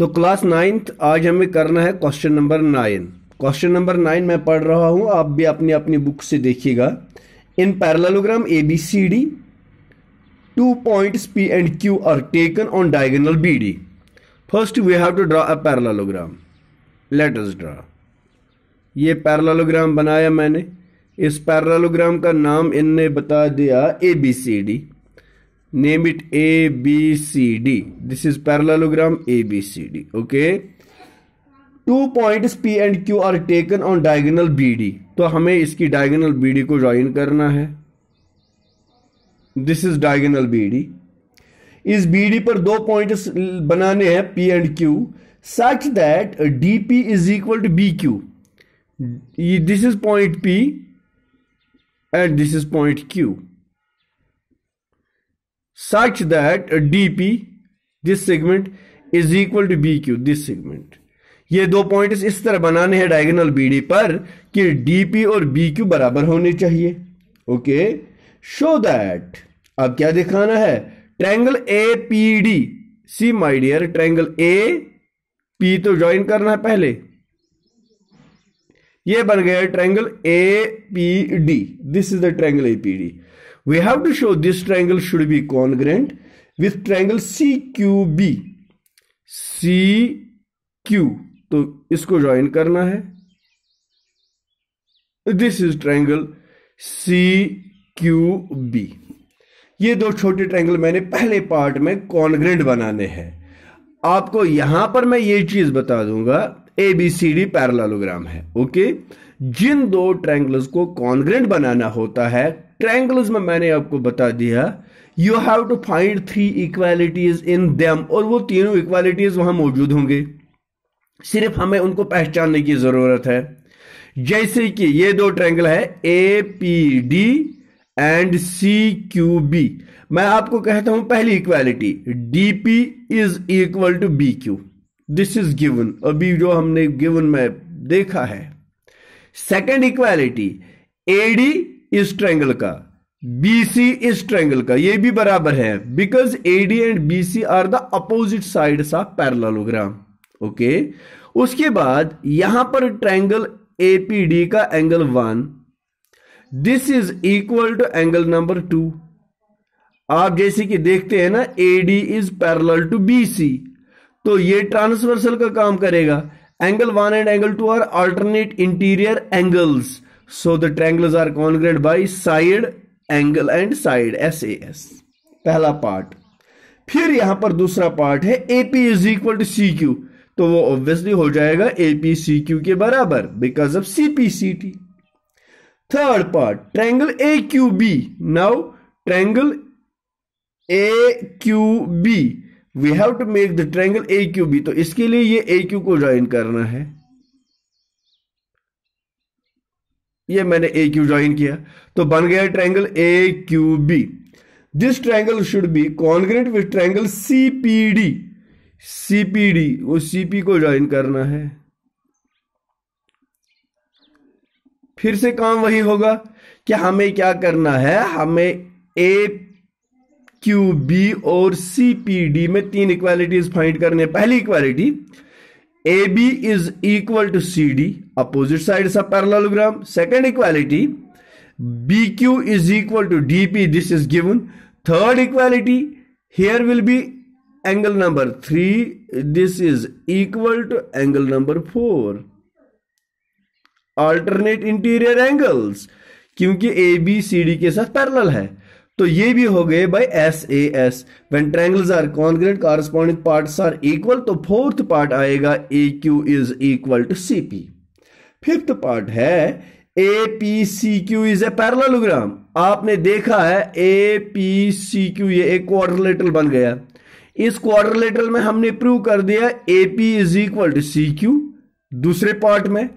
तो class 9th आज हमें करना है क्वेश्चन नंबर 9। क्वेश्चन नंबर 9 मैं पढ़ रहा हूं, आप भी अपनी अपनी बुक से देखिएगा। इन parallelogram ABCD 2 points P and Q are taken on diagonal BD. First we have to draw a parallelogram. Let us draw. ये पैरेललोग्राम बनाया मैंने। इस पैरेललोग्राम का नाम इनने बता दिया ABCD। Name it ABCD. This is parallelogram ABCD. Okay. 2 points P and Q are taken on diagonal BD. तो हमें इसकी diagonal BD को ज्वाइन करना है। This is diagonal BD. इस BD पर दो पॉइंट्स बनाने हैं P and Q such that DP is equal to BQ. This is point P and this is point Q. Such that DP, this segment, is equal to BQ, this segment. ये दो points इस तरह बनाने हैं diagonal BD पर कि DP और BQ बराबर होने चाहिए। Okay, show that. अब क्या दिखाना है? Triangle APD। See my dear, triangle AP तो ज्वाइन करना है पहले। ये बन गया triangle APD। This is the triangle APD। We have to show this triangle should be congruent with triangle CQB. CQ, तो इसको ज्वाइन करना है। This is triangle CQB. ये दो छोटे ट्रायंगल मैंने पहले पार्ट में कॉन्ग्रेंट बनाने हैं। आपको यहां पर मैं ये चीज बता दूंगा, ABCD पैरेललोग्राम है। ओके, जिन दो ट्रायंगल्स को कॉन्ग्रेंट बनाना होता है, ट्रायंगल्स में मैंने आपको बता दिया, you have to find 3 equalities in them, और वो तीनों इक्वालिटीज वहां मौजूद होंगे। सिर्फ हमें उनको पहचानने की जरूरत है। जैसे कि ये दो ट्रायंगल है APD एंड CQB। मैं आपको कहता हूं पहली equality, DP is equal to BQ। This is given, अभी जो हमने गिवन में देखा है। सेकेंड इक्वालिटी, AD इस ट्रायंगल का, BC इस ट्रायंगल का, ये भी बराबर है, because AD and BC are the opposite sides of parallelogram. Okay, उसके बाद यहां पर ट्रायंगल APD का angle 1, this is equal to angle number 2। आप जैसे कि देखते हैं ना, AD is parallel to BC, तो ये ट्रांसवर्सल का काम करेगा। Angle 1 and angle 2 are alternate interior angles, so the triangles are congruent by side angle and side SAS। पहला पार्ट। फिर यहां पर दूसरा पार्ट है AP is equal to CQ, तो वो ऑब्वियसली हो जाएगा AP CQ के बराबर because of CPCT। Third part, triangle AQB। Now triangle AQB, we have to make the triangle AQB, तो इसके लिए ये AQ को ज्वाइन करना है। ये मैंने AQ ज्वाइन किया, तो बन गया triangle AQB। This triangle should be congruent with triangle CPD। CPD, वो CP को ज्वाइन करना है। फिर से काम वही होगा कि हमें क्या करना है, हमें AQB और CPD में 3 इक्वालिटीज फाइंड करने। पहली equality, AB is equal to CD, opposite sides of parallelogram. Second equality, BQ is equal to DP, this is given. Third equality, here will be angle number 3, this is equal to angle number 4. Alternate interior angles, क्योंकि AB CD के साथ parallel है, तो ये भी हो गए bye SAS। When triangles are congruent, corresponding parts are equal, तो फोर्थ पार्ट आएगा AQ is equal to CP। Fifth part है APCQ is a parallelogram। आपने देखा है APCQ, ये एक क्वाड्रिलेटरल बन गया। इस क्वाड्रिलेटरल में हमने प्रूव कर दिया AP is equal to CQ। दूसरे पार्ट में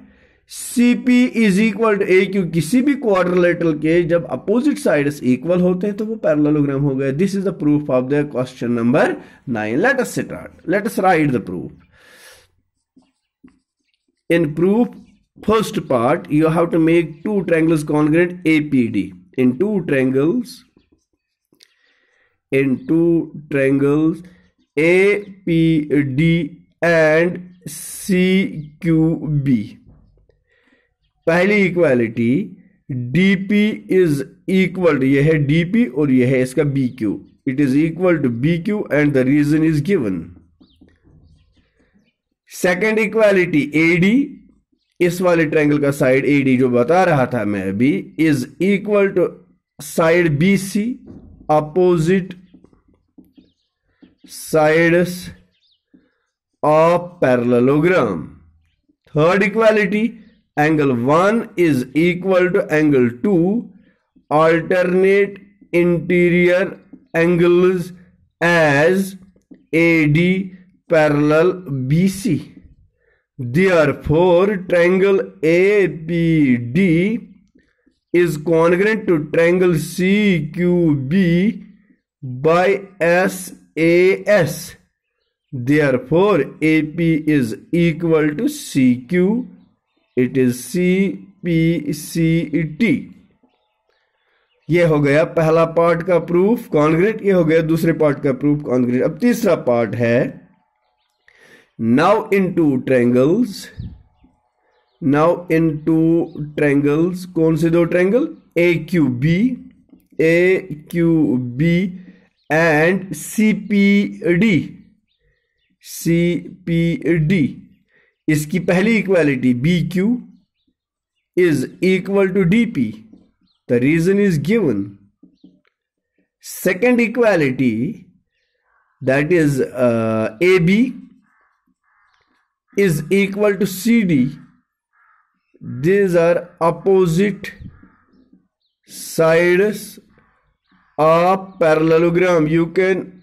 CP is equal to AQ। किसी भी क्वाड्रिलेटरल के जब अपोजिट साइड्स इक्वल होते हैं तो वो पैरेललोग्राम हो गया। This is the proof of the question number 9। Let us start, let us write the proof. In proof first part, you have to make 2 triangles congruent APD। In 2 triangles APD and CQB. पहली equality DP is equal to, यह है DP और यह है इसका BQ, it is equal to BQ and the reason is given. Second equality AD, इस वाले triangle का साइड AD जो बता रहा था मैं अभी, is equal to side BC opposite sides of parallelogram. Third equality angle 1 is equal to angle 2 alternate interior angles as AD parallel BC. Therefore, triangle APD is congruent to triangle CQB by SAS. Therefore, AP is equal to CQ. It is CPCT. ये हो गया पहला part का proof congruent, ये हो गया दूसरे part का प्रूफ कॉन्ग्रेंट. अब तीसरा पार्ट है now in two triangles. Now in two triangles, कौन से दो ट्रायंगल? AQB and CPD. इसकी पहली equality BQ is equal to DP. The reason is given. Second equality, that is AB is equal to CD. These are opposite sides of parallelogram. You can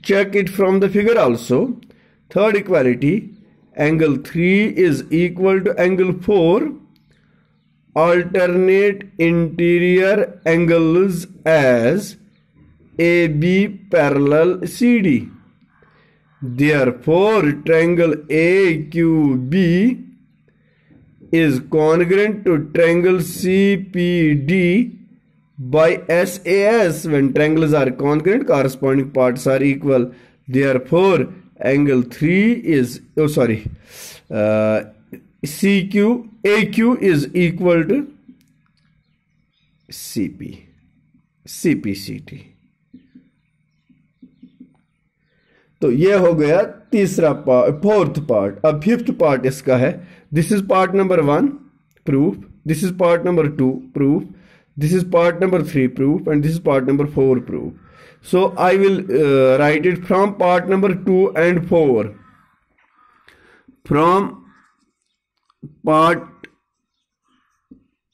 check it from the figure also. Third equality, angle 3 is equal to angle 4 alternate interior angles as AB parallel CD. Therefore, triangle AQB is congruent to triangle CPD by SAS. When triangles are congruent, corresponding parts are equal. Therefore, angle 3 is AQ is equal to CPCT. तो ये हो गया तीसरा part, fourth part. अब fifth part इसका है. This is part number 1 proof, this is part number 2 proof, this is part number 3 proof, and this is part number 4 proof. So I will write it from part number 2 and 4. From part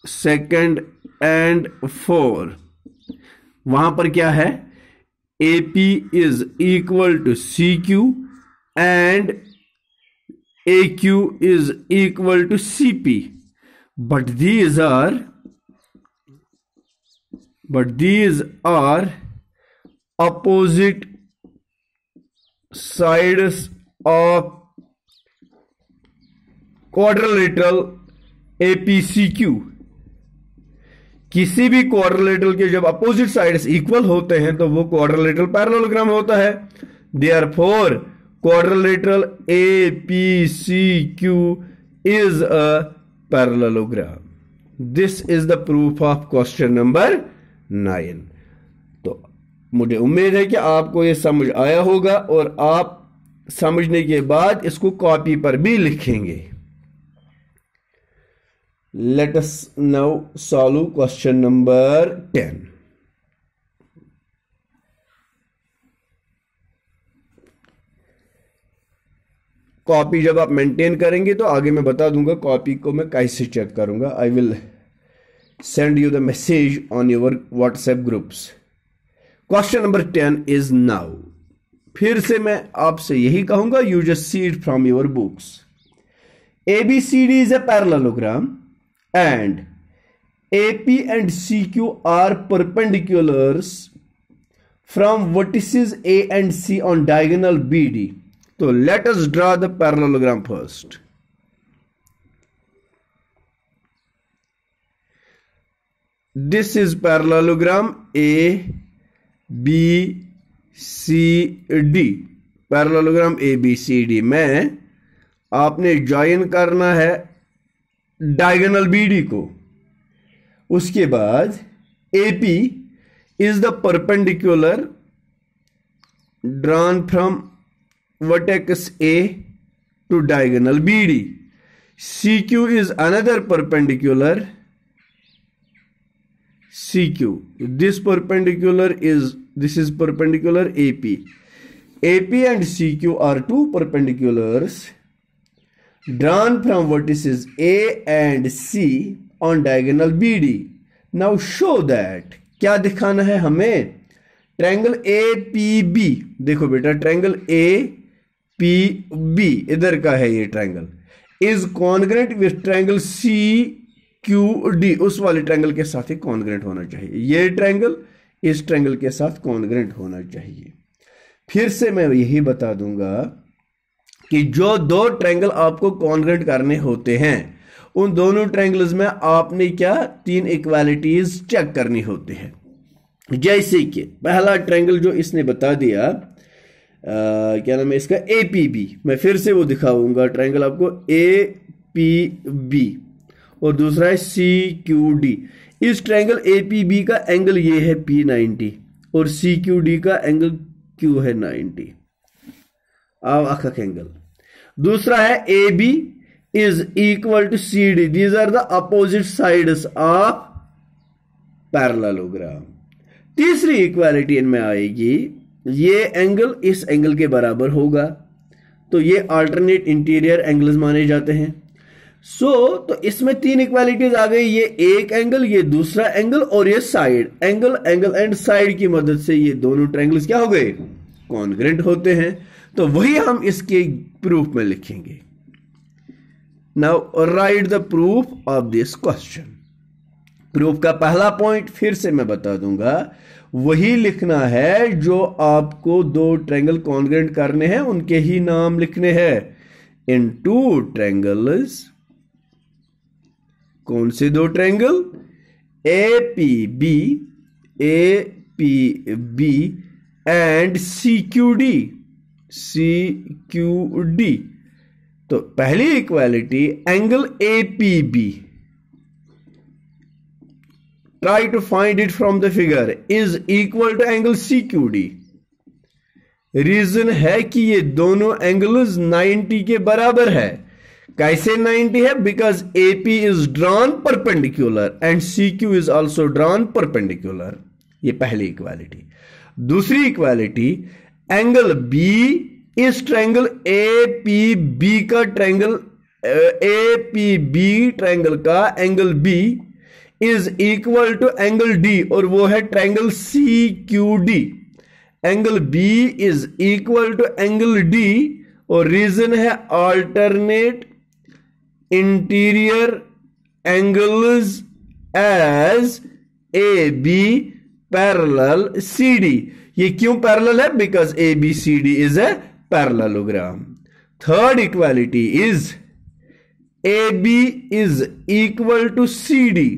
2 and 4, वहां पर क्या है? AP is equal to CQ and AQ is equal to CP, but these are opposite sides of quadrilateral APCQ. किसी भी quadrilateral के जब opposite sides equal होते हैं तो वो क्वाड्रिलेटरल पैरेललोग्राम होता है. Therefore quadrilateral APCQ is a parallelogram. This is the proof of question number 9. तो मुझे उम्मीद है कि आपको ये समझ आया होगा और आप समझने के बाद इसको कॉपी पर भी लिखेंगे. Let us now solve question number 10. Copy जब आप मेंटेन करेंगे तो आगे मैं बता दूंगा कॉपी को मैं कैसे चेक करूंगा. I will send you the message on your WhatsApp groups. Question number 10 is now. फिर से मैं आपसे यही कहूंगा, you just see it from your books. ABCD is a parallelogram and AP and CQ are perpendiculars from vertices A and C on diagonal BD. So let us draw the parallelogram first. This is parallelogram A, B, C, D. Parallelogram ABCD में आपने join करना है diagonal BD को। उसके बाद AP is the perpendicular drawn from vertex A to diagonal BD. CQ is another perpendicular CQ. This is perpendicular AP. AP and CQ are two perpendiculars drawn from vertices A and C on diagonal BD. Now show that, क्या दिखाना है हमें? Triangle APB, देखो बेटा triangle APB इधर का है ये triangle, is congruent with triangle CQD, उस वाले ट्रायंगल के साथ ही कॉन्ग्रेंट होना चाहिए। ये ट्रायंगल इस ट्रायंगल के साथ कॉन्ग्रेंट होना चाहिए। फिर से मैं यही बता दूंगा कि जो दो ट्रायंगल आपको कॉन्ग्रेंट करने होते हैं उन दोनों ट्रायंगल्स में आपने क्या 3 इक्वालिटीज चेक करनी होती है। जैसे कि पहला ट्रायंगल जो इसने बता दिया क्या नाम है इसका, APB, मैं फिर से वो दिखाऊंगा ट्रायंगल आपको APB, और दूसरा है CQD। इस ट्रायंगल APB का एंगल ये है P90 और CQD का एंगल Q है 90, एंगल। दूसरा है AB is equal to CD, these are the opposite sides of parallelogram। तीसरी इक्वालिटी इनमें आएगी, ये एंगल इस एंगल के बराबर होगा, तो ये अल्टरनेट इंटीरियर एंगल्स माने जाते हैं। तो इसमें 3 इक्वालिटीज आ गई, ये एक एंगल, ये दूसरा एंगल और ये side angle. Angle and side की मदद से ये दोनों ट्रायंगल्स क्या हो गए, कॉन्ग्रेंट होते हैं। तो वही हम इसके प्रूफ में लिखेंगे। Now right the proof of this question. Proof का पहला पॉइंट फिर से मैं बता दूंगा, वही लिखना है जो आपको 2 ट्रायंगल कॉन्ग्रेंट करने हैं उनके ही नाम लिखने हैं। इन 2 ट्रायंगल्स, कौन से 2 ट्रायंगल, APB एंड CQD। तो पहली equality angle APB, try to find it from the figure, is equal to angle CQD। Reason है कि ये दोनों एंगल्स 90 के बराबर है। कैसे 90 है? Because AP is drawn perpendicular and CQ is also drawn perpendicular। ये पहली इक्वालिटी। दूसरी इक्वालिटी एंगल B इस ट्रायंगल APB का ट्रायंगल का angle B is equal to angle D, और वो है triangle CQD। Angle B is equal to angle D, और रीजन है alternate interior angles as AB parallel CD। ये क्यों पैरेलल है? Because ABCD is a parallelogram. Third equality is AB is equal to CD।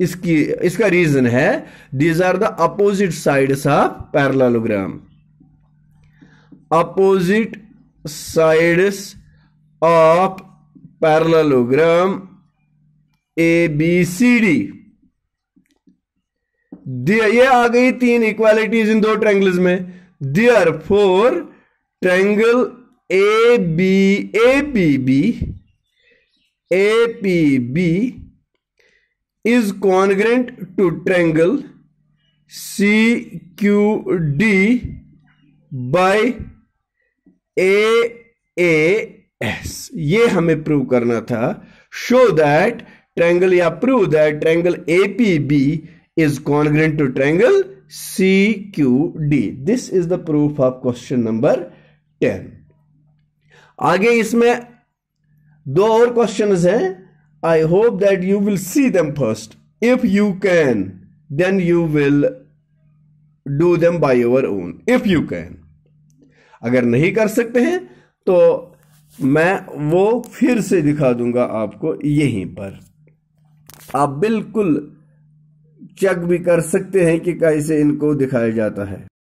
इसका reason है these are the opposite sides of parallelogram. Opposite sides of parallelogram ABCD। ये आ गई 3 equalities इन 2 triangles में। Therefore triangle APB is congruent to triangle CQD by AAS। ये हमें prove करना था। Show that triangle या prove that triangle APB is congruent to triangle CQD। This is the proof of question number 10। आगे इसमें 2 और questions हैं। I hope that you will see them first. If you can, then you will do them by your own. If you can. अगर नहीं कर सकते हैं तो मैं वो फिर से दिखा दूंगा आपको यहीं पर। आप बिल्कुल चेक भी कर सकते हैं कि कैसे इनको दिखाया जाता है।